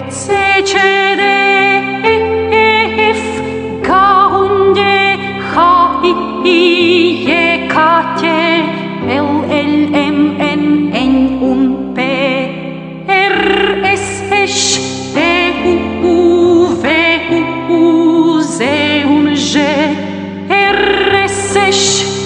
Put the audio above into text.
C, C, D, E, E, F, G, und G, H, I, J, K, T, L, L, M, N, N, und P, R, S, Š, T, U, V, U, Z, und Ž, R, S, Š,